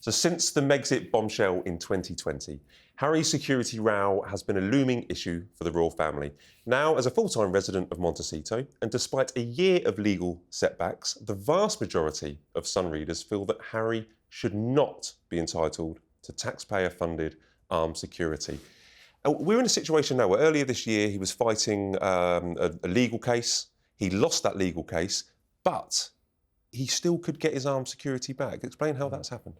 So since the Megxit bombshell in 2020, Harry's security row has been a looming issue for the royal family. Now, as a full-time resident of Montecito, and despite a year of legal setbacks, the vast majority of Sun readers feel that Harry should not be entitled to taxpayer-funded armed security. We're in a situation now where earlier this year he was fighting a legal case. He lost that legal case, but he still could get his armed security back. Explain how that's happened.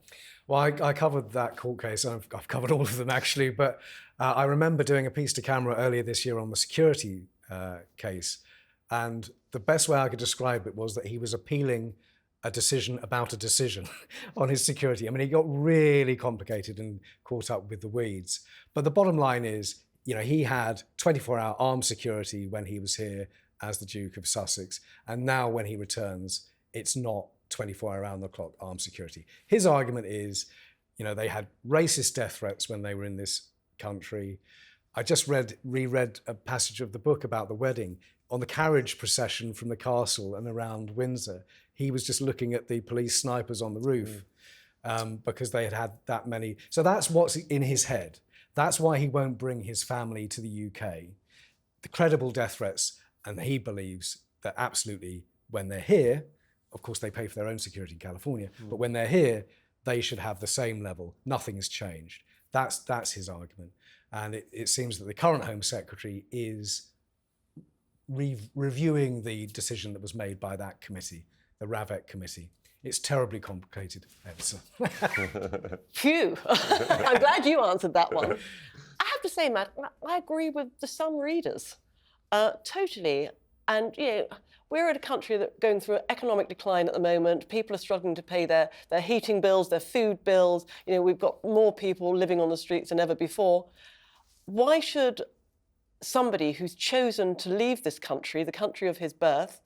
Well, I covered that court case. I've covered all of them, actually. But I remember doing a piece to camera earlier this year on the security case. And the best way I could describe it was that he was appealing a decision about a decision on his security. I mean, it got really complicated and caught up with the weeds. But the bottom line is, you know, he had 24-hour armed security when he was here as the Duke of Sussex. And now when he returns, it's not 24 hour around the clock armed security. His argument is, you know, they had racist death threats when they were in this country. I just reread a passage of the book about the wedding. On the carriage procession from the castle and around Windsor, he was just looking at the police snipers on the roof because they had that many. So that's what's in his head. That's why he won't bring his family to the UK. The credible death threats, and he believes that absolutely when they're here, of course, they pay for their own security in California, but when they're here, they should have the same level. Nothing has changed. That's his argument. And it seems that the current Home Secretary is reviewing the decision that was made by that committee, the Ravek committee. It's terribly complicated, Ailsa. Phew. I'm glad you answered that one. I have to say, Matt, I agree with the Sun readers. Totally. And, you know, we're in a country that's going through an economic decline at the moment. People are struggling to pay their heating bills, their food bills. You know, we've got more people living on the streets than ever before. Why should somebody who's chosen to leave this country, the country of his birth,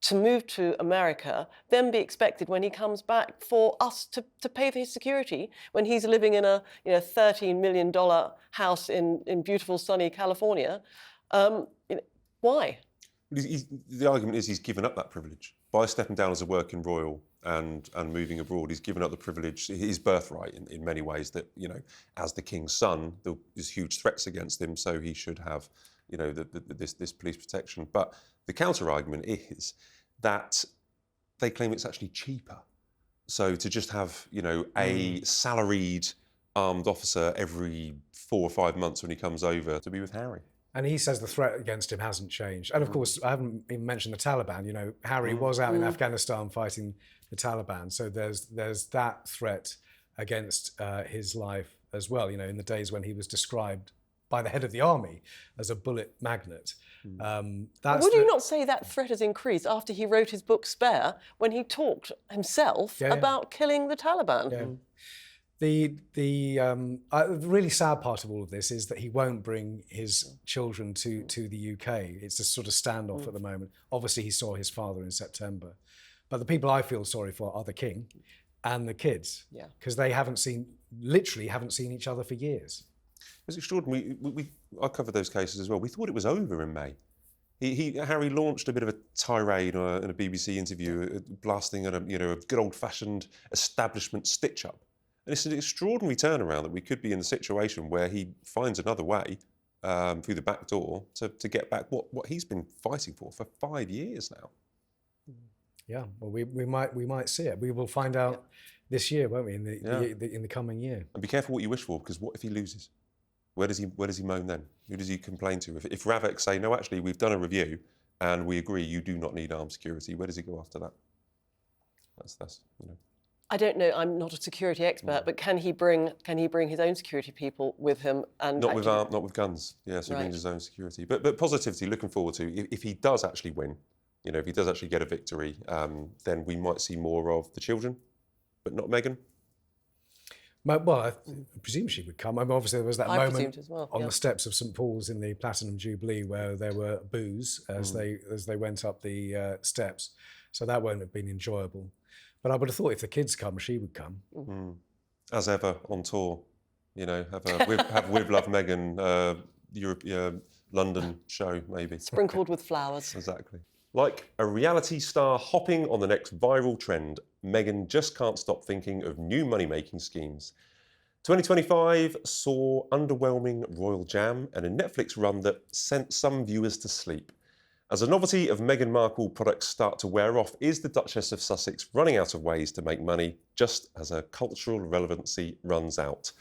to move to America, then be expected when he comes back for us to pay for his security when he's living in a $13 million house in beautiful sunny California? Why? The argument is he's given up that privilege by stepping down as a working royal and moving abroad. He's given up the privilege, his birthright in many ways, that, you know, as the king's son, there's huge threats against him, so he should have, you know, this police protection. But the counter argument is that they claim it's actually cheaper. So to just have, you know, a salaried armed officer every 4 or 5 months when he comes over to be with Harry. And he says the threat against him hasn't changed. And of course, I haven't even mentioned the Taliban. You know, Harry was out in Afghanistan fighting the Taliban. So there's that threat against his life as well, you know, in the days when he was described by the head of the army as a bullet magnet. Would you not say that threat has increased after he wrote his book Spare, when he talked himself about killing the Taliban? Yeah. The really sad part of all of this is that he won't bring his children to the UK. It's a sort of standoff at the moment. Obviously, he saw his father in September. But the people I feel sorry for are the king and the kids, because they literally haven't seen each other for years. It's extraordinary. I covered those cases as well. We thought it was over in May. Harry launched a bit of a tirade in a BBC interview, blasting at a good old-fashioned establishment stitch-up. And it's an extraordinary turnaround that we could be in the situation where he finds another way through the back door to get back what he's been fighting for 5 years now. Yeah, well, we might see it. We will find out this year, won't we? In the coming year. And be careful what you wish for, because what if he loses? Where does he moan then? Who does he complain to? If Ravek say, no, actually, we've done a review and we agree you do not need armed security, where does he go after that? That's you know. I don't know. I'm not a security expert, but can he bring his own security people with him? And not with guns. Yeah, so he brings his own security. But positivity, looking forward to if he does actually win, you know, if he does actually get a victory, then we might see more of the children, but not Meghan. Well, I presume she would come. I mean, obviously, there was that moment on the steps of St Paul's in the Platinum Jubilee where there were boos as they went up the steps. So that won't have been enjoyable. But I would have thought if the kids come, she would come. As ever, on tour, you know, have With Love Meghan London show, maybe. Sprinkled with flowers. Exactly. Like a reality star hopping on the next viral trend, Meghan just can't stop thinking of new money-making schemes. 2025 saw underwhelming royal jam and a Netflix run that sent some viewers to sleep. As a novelty of Meghan Markle products start to wear off, is the Duchess of Sussex running out of ways to make money just as her cultural relevancy runs out?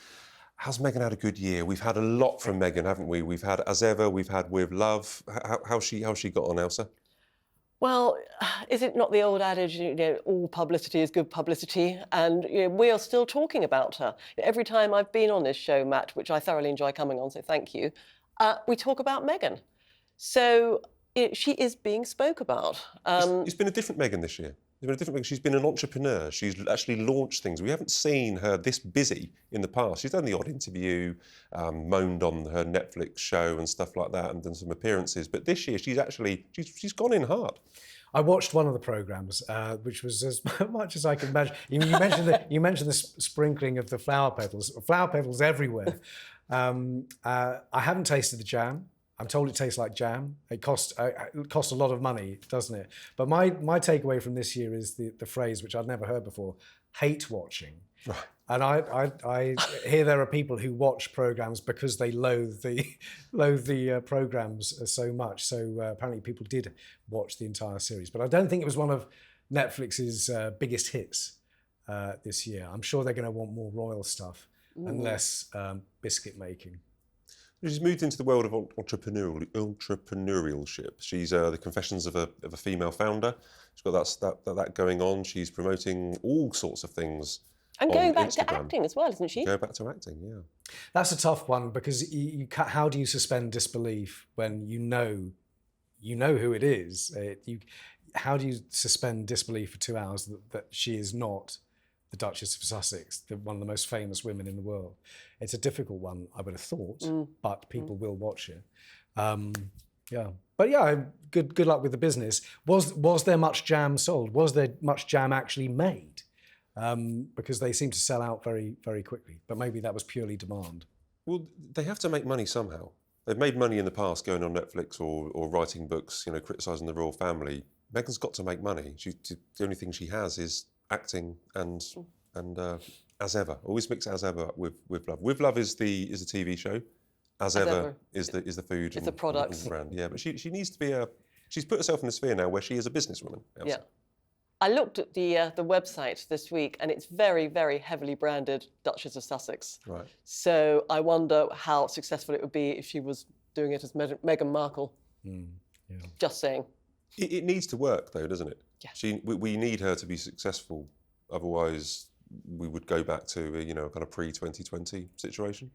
Has Meghan had a good year? We've had a lot from Meghan, haven't we? We've had As Ever, we've had With Love. How's she got on, Ailsa? Well, is it not the old adage, all publicity is good publicity? And we are still talking about her. Every time I've been on this show, Matt, which I thoroughly enjoy coming on, so thank you, we talk about Meghan. So she is being spoke about. It's been a different Meghan this year. It's been a different Meghan. She's been an entrepreneur. She's actually launched things. We haven't seen her this busy in the past. She's done the odd interview, moaned on her Netflix show and stuff like that, and done some appearances. But this year, she's gone in hard. I watched one of the programmes, which was as much as I could imagine. You mentioned the sprinkling of the flower petals everywhere. I haven't tasted the jam. I'm told it tastes like jam. It costs a lot of money, doesn't it? But my takeaway from this year is the phrase, which I'd never heard before, hate watching. Right. And I hear there are people who watch programmes because they loathe the programmes so much. So apparently people did watch the entire series. But I don't think it was one of Netflix's biggest hits this year. I'm sure they're going to want more royal stuff and less biscuit making. She's moved into the world of entrepreneurship. She's the Confessions of a Female Founder. She's got that going on. She's promoting all sorts of things. And going back Instagram. to acting as well, isn't she? Going back to acting, yeah. That's a tough one because how do you suspend disbelief when you know who it is? How do you suspend disbelief for 2 hours that she is not the Duchess of Sussex, one of the most famous women in the world? It's a difficult one, I would have thought, but people will watch it. Yeah, but yeah, good luck with the business. Was there much jam sold? Was there much jam actually made? Because they seem to sell out very, very quickly. But maybe that was purely demand. Well, they have to make money somehow. They've made money in the past going on Netflix or writing books, criticising the royal family. Meghan's got to make money. The only thing she has is acting and As Ever. Always mix As Ever up with Love. With Love is the TV show. As Ever is the food. It's the products. And the brand. Yeah, but she needs to be she's put herself in a sphere now where she is a businesswoman. Ailsa. Yeah. I looked at the website this week, and it's very, very heavily branded Duchess of Sussex. Right. So I wonder how successful it would be if she was doing it as Meghan Markle. Yeah. Just saying. It needs to work, though, doesn't it? Yeah. We need her to be successful. Otherwise, we would go back to a kind of pre-2020 situation.